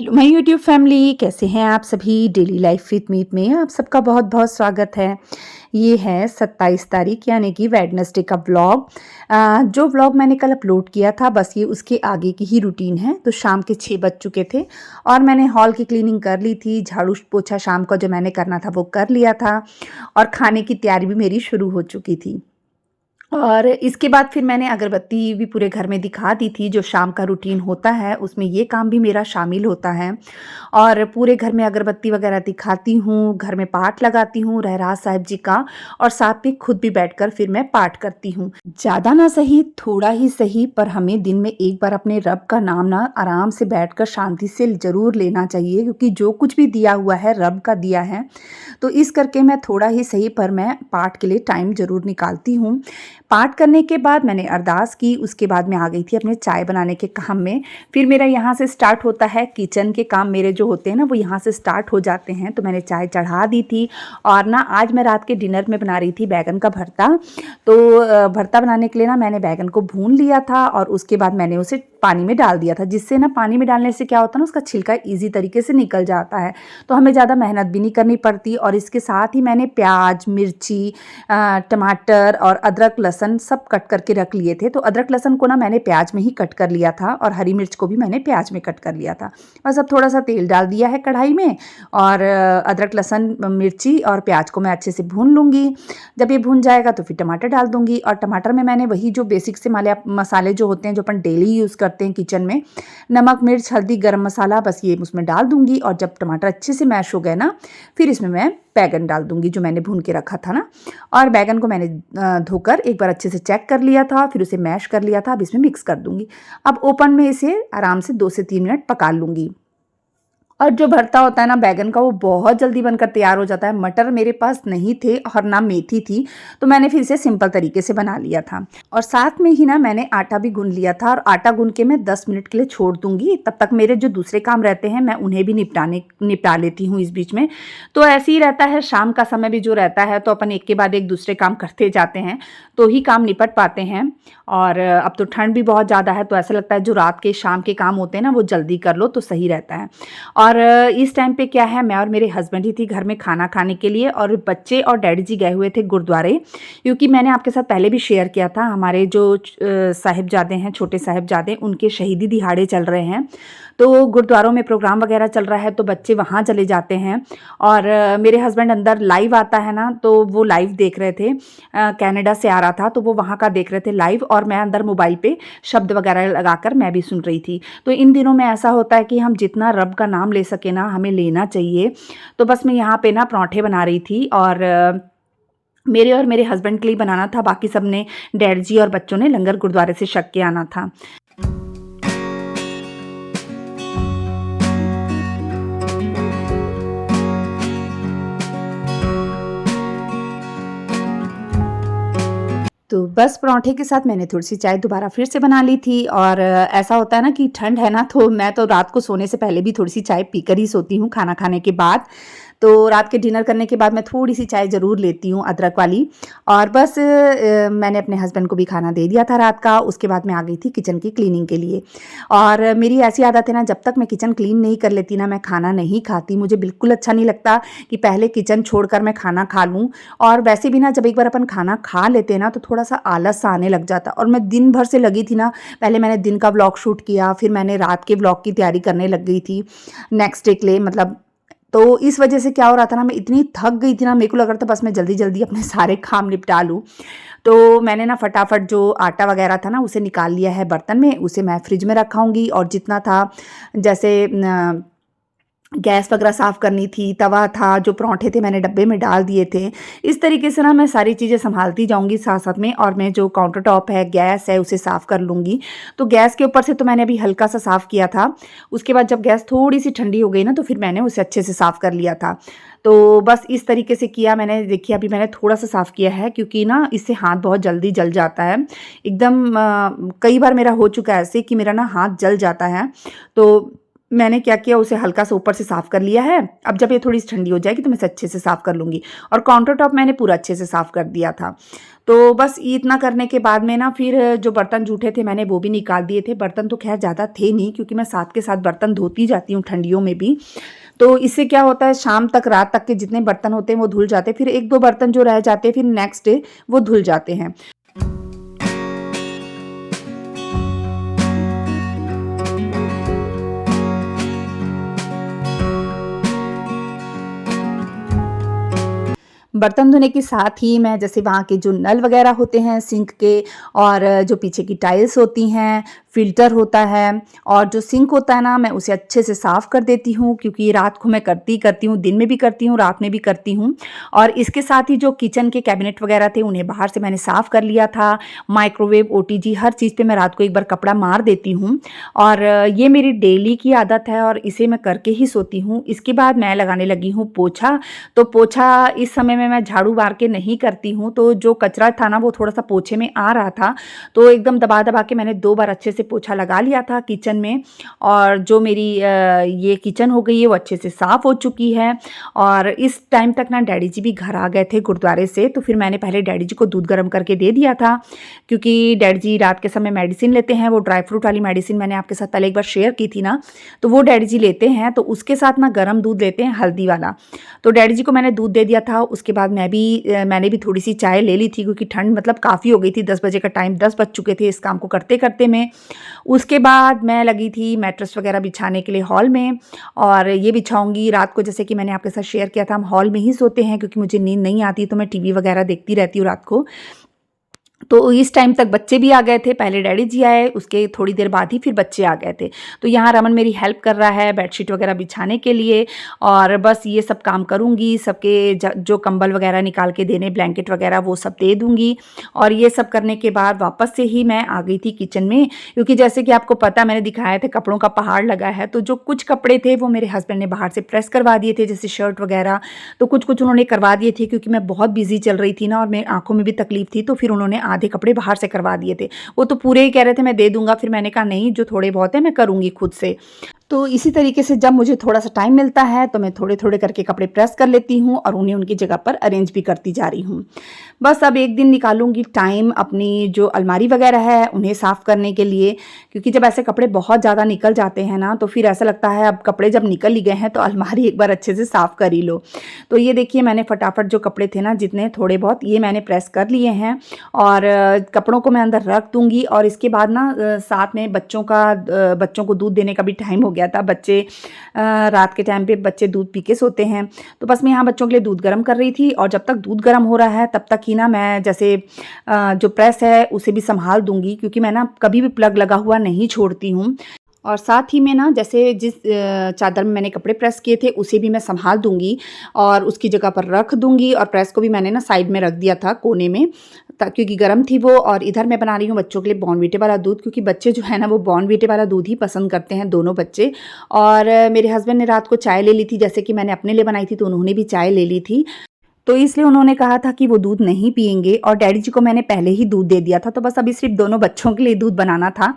Hello my YouTube family, कैसे हैं आप सभी। डेली लाइफ विद मीत में आप सबका बहुत बहुत स्वागत है। ये है 27 तारीख यानी कि वेडनेसडे का व्लॉग। जो व्लॉग मैंने कल अपलोड किया था बस ये उसके आगे की ही रूटीन है। तो शाम के 6 बज चुके थे और मैंने हॉल की क्लीनिंग कर ली थी। झाड़ू पोछा शाम को जो मैंने करना था वो कर लिया था और खाने की तैयारी भी मेरी शुरू हो चुकी थी। और इसके बाद फिर मैंने अगरबत्ती भी पूरे घर में दिखा दी थी। जो शाम का रूटीन होता है उसमें ये काम भी मेरा शामिल होता है और पूरे घर में अगरबत्ती वगैरह दिखाती हूँ, घर में पाठ लगाती हूँ रहरास साहिब जी का और साथ में खुद भी बैठकर फिर मैं पाठ करती हूँ। ज़्यादा ना सही, थोड़ा ही सही, पर हमें दिन में एक बार अपने रब का नाम ना आराम से बैठकर शांति से ज़रूर लेना चाहिए, क्योंकि जो कुछ भी दिया हुआ है रब का दिया है। तो इस करके मैं थोड़ा ही सही पर मैं पाठ के लिए टाइम ज़रूर निकालती हूँ। पाठ करने के बाद मैंने अरदास की, उसके बाद मैं आ गई थी अपने चाय बनाने के काम में। फिर मेरा यहाँ से स्टार्ट होता है किचन के काम, मेरे जो होते हैं ना वो यहाँ से स्टार्ट हो जाते हैं। तो मैंने चाय चढ़ा दी थी और ना आज मैं रात के डिनर में बना रही थी बैगन का भरता। तो भरता बनाने के लिए ना मैंने बैगन को भून लिया था और उसके बाद मैंने उसे पानी में डाल दिया था, जिससे ना पानी में डालने से क्या होता है ना उसका छिलका ईजी तरीके से निकल जाता है। तो हमें ज़्यादा मेहनत भी नहीं करनी पड़ती। और इसके साथ ही मैंने प्याज, मिर्ची, टमाटर और अदरक लहसुन सब कट करके रख लिए थे। तो अदरक लहसुन को ना मैंने प्याज में ही कट कर लिया था और हरी मिर्च को भी मैंने प्याज में कट कर लिया था। बस अब थोड़ा सा तेल डाल दिया है कढ़ाई में और अदरक लहसुन मिर्ची और प्याज को मैं अच्छे से भून लूँगी। जब ये भून जाएगा तो फिर टमाटर डाल दूँगी और टमाटर में मैंने वही जो बेसिक से मसाले जो होते हैं जो अपन डेली यूज़ करते हैं किचन में, नमक, मिर्च, हल्दी, गरम मसाला, बस ये उसमें डाल दूँगी। और जब टमाटर अच्छे से मैश हो गए ना फिर इसमें मैं बैगन डाल दूँगी जो मैंने भून के रखा था ना। और बैगन को मैंने धोकर एक बार अच्छे से चेक कर लिया था, फिर उसे मैश कर लिया था। अब इसमें मिक्स कर दूँगी। अब ओपन में इसे आराम से 2 से 3 मिनट पका लूँगी। और जो भरता होता है ना बैगन का वो बहुत जल्दी बनकर तैयार हो जाता है। मटर मेरे पास नहीं थे और ना मेथी थी, तो मैंने फिर इसे सिंपल तरीके से बना लिया था। और साथ में ही ना मैंने आटा भी गूंद लिया था और आटा गूंद के मैं 10 मिनट के लिए छोड़ दूंगी। तब तक मेरे जो दूसरे काम रहते हैं मैं उन्हें भी निपटा लेती हूँ इस बीच में। तो ऐसे ही रहता है, शाम का समय भी जो रहता है तो अपन एक के बाद एक दूसरे काम करते जाते हैं तो ही काम निपट पाते हैं। और अब तो ठंड भी बहुत ज़्यादा है तो ऐसा लगता है जो रात के शाम के काम होते हैं ना वो जल्दी कर लो तो सही रहता है। और इस टाइम पे क्या है, मैं और मेरे हस्बैंड ही थी घर में खाना खाने के लिए और बच्चे और डैडी जी गए हुए थे गुरुद्वारे। क्योंकि मैंने आपके साथ पहले भी शेयर किया था हमारे जो साहिबजादे हैं, छोटे साहिबजादे, उनके शहीदी दिहाड़े चल रहे हैं। तो गुरुद्वारों में प्रोग्राम वगैरह चल रहा है तो बच्चे वहाँ चले जाते हैं। और मेरे हस्बैंड अंदर लाइव आता है ना तो वो लाइव देख रहे थे। कनाडा से आ रहा था तो वो वहाँ का देख रहे थे लाइव और मैं अंदर मोबाइल पे शब्द वगैरह लगाकर मैं भी सुन रही थी। तो इन दिनों में ऐसा होता है कि हम जितना रब का नाम ले सके ना हमें लेना चाहिए। तो बस मैं यहाँ पे ना पराठे बना रही थी और मेरे और मेरे हस्बैंड के लिए बनाना था, बाकी सब ने, डैड जी और बच्चों ने लंगर गुरुद्वारे से छक के आना था। तो बस पराठे के साथ मैंने थोड़ी सी चाय दोबारा फिर से बना ली थी। और ऐसा होता है ना कि ठंड है ना तो मैं तो रात को सोने से पहले भी थोड़ी सी चाय पीकर ही सोती हूँ खाना खाने के बाद। तो रात के डिनर करने के बाद मैं थोड़ी सी चाय ज़रूर लेती हूँ अदरक वाली। और बस मैंने अपने हस्बैंड को भी खाना दे दिया था रात का। उसके बाद मैं आ गई थी किचन की क्लीनिंग के लिए। और मेरी ऐसी आदत है ना, जब तक मैं किचन क्लीन नहीं कर लेती ना मैं खाना नहीं खाती। मुझे बिल्कुल अच्छा नहीं लगता कि पहले किचन छोड़कर मैं खाना खा लूँ। और वैसे भी ना जब एक बार अपन खाना खा लेते हैं ना तो थोड़ा सा आलस सा आने लग जाता। और मैं दिन भर से लगी थी ना, पहले मैंने दिन का व्लॉग शूट किया, फिर मैंने रात के व्लॉग की तैयारी करने लग गई थी नेक्स्ट डे के लिए, मतलब। तो इस वजह से क्या हो रहा था ना, मैं इतनी थक गई थी ना, मेरे को लग रहा था बस मैं जल्दी जल्दी अपने सारे काम निपटा लूँ। तो मैंने ना फटाफट जो आटा वगैरह था ना उसे निकाल लिया है बर्तन में, उसे मैं फ्रिज में रखाऊंगी। और जितना था, जैसे गैस वगैरह साफ़ करनी थी, तवा था, जो पराठे थे मैंने डब्बे में डाल दिए थे। इस तरीके से ना मैं सारी चीज़ें संभालती जाऊँगी साथ साथ में। और मैं जो काउंटर टॉप है, गैस है, उसे साफ़ कर लूँगी। तो गैस के ऊपर से तो मैंने अभी हल्का सा साफ़ किया था। उसके बाद जब गैस थोड़ी सी ठंडी हो गई ना तो फिर मैंने उसे अच्छे से साफ़ कर लिया था। तो बस इस तरीके से किया मैंने। देखिए अभी मैंने थोड़ा सा साफ़ किया है क्योंकि ना इससे हाथ बहुत जल्दी जल जाता है एकदम। कई बार मेरा हो चुका है ऐसे कि मेरा ना हाथ जल जाता है। तो मैंने क्या किया, उसे हल्का सा ऊपर से साफ़ कर लिया है। अब जब ये थोड़ी सी ठंडी हो जाएगी तो मैं इसे अच्छे से साफ़ कर लूँगी। और काउंटर टॉप मैंने पूरा अच्छे से साफ़ कर दिया था। तो बस ये इतना करने के बाद में ना फिर जो बर्तन जूठे थे मैंने वो भी निकाल दिए थे। बर्तन तो ख़ैर ज़्यादा थे नहीं, क्योंकि मैं साथ के साथ बर्तन धोती जाती हूँ ठंडियों में भी। तो इससे क्या होता है, शाम तक रात तक के जितने बर्तन होते हैं वो धुल जाते हैं। फिर 1-2 बर्तन जो रह जाते हैं फिर नेक्स्ट डे वो धुल जाते हैं। बर्तन धोने के साथ ही मैं जैसे वहाँ के जो नल वगैरह होते हैं सिंक के, और जो पीछे की टाइल्स होती हैं, फ़िल्टर होता है, और जो सिंक होता है ना, मैं उसे अच्छे से साफ़ कर देती हूँ, क्योंकि रात को मैं करती ही करती हूँ, दिन में भी करती हूँ, रात में भी करती हूँ। और इसके साथ ही जो किचन के कैबिनेट वगैरह थे उन्हें बाहर से मैंने साफ़ कर लिया था। माइक्रोवेव, ओटीजी हर चीज़ पे मैं रात को एक बार कपड़ा मार देती हूँ। और ये मेरी डेली की आदत है और इसे मैं करके ही सोती हूँ। इसके बाद मैं लगाने लगी हूँ पोछा। तो पोछा इस समय में मैं झाड़ू मार के नहीं करती हूँ, तो जो कचरा था ना वो थोड़ा-सा पोछे में आ रहा था, तो एकदम दबा-दबा के मैंने 2 बार अच्छे से पोछा लगा लिया था किचन में। और जो मेरी ये किचन हो गई है वो अच्छे से साफ़ हो चुकी है। और इस टाइम तक ना डैडी जी भी घर आ गए थे गुरुद्वारे से, तो फिर मैंने पहले डैडी जी को दूध गर्म करके दे दिया था, क्योंकि डैडी जी रात के समय मेडिसिन लेते हैं। वो ड्राई फ्रूट वाली मेडिसिन मैंने आपके साथ पहले एक बार शेयर की थी ना, तो वो डैडी जी लेते हैं, तो उसके साथ ना गर्म दूध लेते हैं हल्दी वाला। तो डैडी जी को मैंने दूध दे दिया था। उसके बाद मैंने भी थोड़ी-सी चाय ले ली थी, क्योंकि ठंड मतलब काफ़ी हो गई थी। 10 बजे का टाइम, 10 बज चुके थे इस काम को करते-करते में। उसके बाद मैं लगी थी मैट्रेस वगैरह बिछाने के लिए हॉल में, और ये बिछाऊँगी रात को। जैसे कि मैंने आपके साथ शेयर किया था, हम हॉल में ही सोते हैं, क्योंकि मुझे नींद नहीं आती, तो मैं टीवी वगैरह देखती रहती हूँ रात को। तो इस टाइम तक बच्चे भी आ गए थे। पहले डैडी जी आए, उसके थोड़ी देर बाद ही फिर बच्चे आ गए थे। तो यहाँ रमन मेरी हेल्प कर रहा है बेडशीट वगैरह बिछाने के लिए, और बस ये सब काम करूँगी। सबके जो कंबल वगैरह निकाल के देने, ब्लैंकेट वगैरह वो सब दे दूँगी। और ये सब करने के बाद वापस से ही मैं आ गई थी किचन में, क्योंकि जैसे कि आपको पता, मैंने दिखाया था कपड़ों का पहाड़ लगा है। तो जो कुछ कपड़े थे वो मेरे हस्बैंड ने बाहर से प्रेस करवा दिए थे, जैसे शर्ट वगैरह। तो कुछ-कुछ उन्होंने करवा दिए थे, क्योंकि मैं बहुत बिज़ी चल रही थी ना, और मेरी आँखों में भी तकलीफ़ थी, तो फिर उन्होंने आधे कपड़े बाहर से करवा दिए थे। वो तो पूरे ही कह रहे थे मैं दे दूँगा, फिर मैंने कहा नहीं, जो थोड़े बहुत हैं मैं करूँगी खुद से। तो इसी तरीके से जब मुझे थोड़ा-सा टाइम मिलता है तो मैं थोड़े-थोड़े करके कपड़े प्रेस कर लेती हूँ, और उन्हें उनकी जगह पर अरेंज भी करती जा रही हूँ। बस अब एक दिन निकालूँगी टाइम अपनी जो अलमारी वगैरह है उन्हें साफ़ करने के लिए, क्योंकि जब ऐसे कपड़े बहुत ज़्यादा निकल जाते हैं ना, तो फिर ऐसा लगता है अब कपड़े जब निकल ही गए हैं तो अलमारी एक बार अच्छे से साफ़ कर ही लो। तो ये देखिए, मैंने फटाफट जो कपड़े थे ना, जितने थोड़े बहुत, ये मैंने प्रेस कर लिए हैं। और कपड़ों को मैं अंदर रख दूँगी। और इसके बाद ना साथ में बच्चों को दूध देने का भी टाइम हो गया था। रात के टाइम पे बच्चे दूध पी के सोते हैं। तो बस मैं यहाँ बच्चों के लिए दूध गर्म कर रही थी, और जब तक दूध गर्म हो रहा है तब तक ही ना मैं जैसे जो प्रेस है उसे भी संभाल दूँगी, क्योंकि मैं ना कभी भी प्लग लगा हुआ नहीं छोड़ती हूँ। और साथ ही में ना, जैसे जिस चादर में मैंने कपड़े प्रेस किए थे उसे भी मैं सँभाल दूँगी, और उसकी जगह पर रख दूँगी। और प्रेस को भी मैंने ना साइड में रख दिया था कोने में, क्योंकि गर्म थी वो। और इधर मैं बना रही हूँ बच्चों के लिए बॉर्नवीटे वाला दूध, क्योंकि बच्चे जो है ना वो बॉर्नवीटे वाला दूध ही पसंद करते हैं, दोनों बच्चे। और मेरे हस्बैंड ने रात को चाय ले ली थी, जैसे कि मैंने अपने लिए बनाई थी तो उन्होंने भी चाय ले ली थी। तो इसलिए उन्होंने कहा था कि वो दूध नहीं पिएँगे, और डैडी जी को मैंने पहले ही दूध दे दिया था। तो बस अभी सिर्फ़ दोनों बच्चों के लिए दूध बनाना था।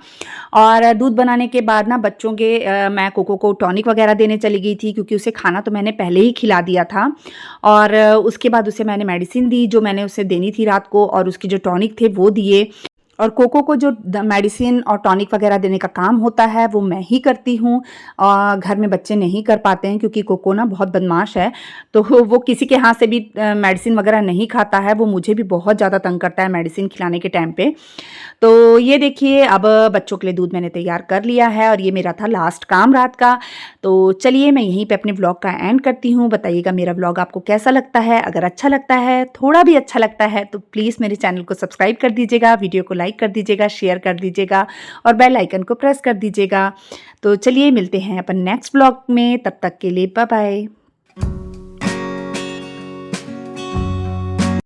और दूध बनाने के बाद ना बच्चों के मैं कोको को टॉनिक वग़ैरह देने चली गई थी, क्योंकि उसे खाना तो मैंने पहले ही खिला दिया था। और उसके बाद उसे मैंने मेडिसिन दी जो मैंने उसे देनी थी रात को, और उसके जो टॉनिक थे वो दिए। और कोको को जो मेडिसिन और टॉनिक वगैरह देने का काम होता है वो मैं ही करती हूँ। घर में बच्चे नहीं कर पाते हैं, क्योंकि कोको ना बहुत बदमाश है, तो वो किसी के हाथ से भी मेडिसिन वगैरह नहीं खाता है। वो मुझे भी बहुत ज़्यादा तंग करता है मेडिसिन खिलाने के टाइम पे। तो ये देखिए, अब बच्चों के लिए दूध मैंने तैयार कर लिया है, और ये मेरा था लास्ट काम रात का। तो चलिए, मैं यहीं पे अपने व्लॉग का एंड करती हूँ। बताइएगा मेरा व्लॉग आपको कैसा लगता है। अगर अच्छा लगता है, थोड़ा भी अच्छा लगता है, तो प्लीज़ मेरे चैनल को सब्सक्राइब कर दीजिएगा, वीडियो को लाइक कर दीजिएगा, शेयर कर दीजिएगा, और बेल आइकन को प्रेस कर दीजिएगा। तो चलिए, मिलते हैं अपन नेक्स्ट व्लॉग में। तब तक के लिए बाय बाय।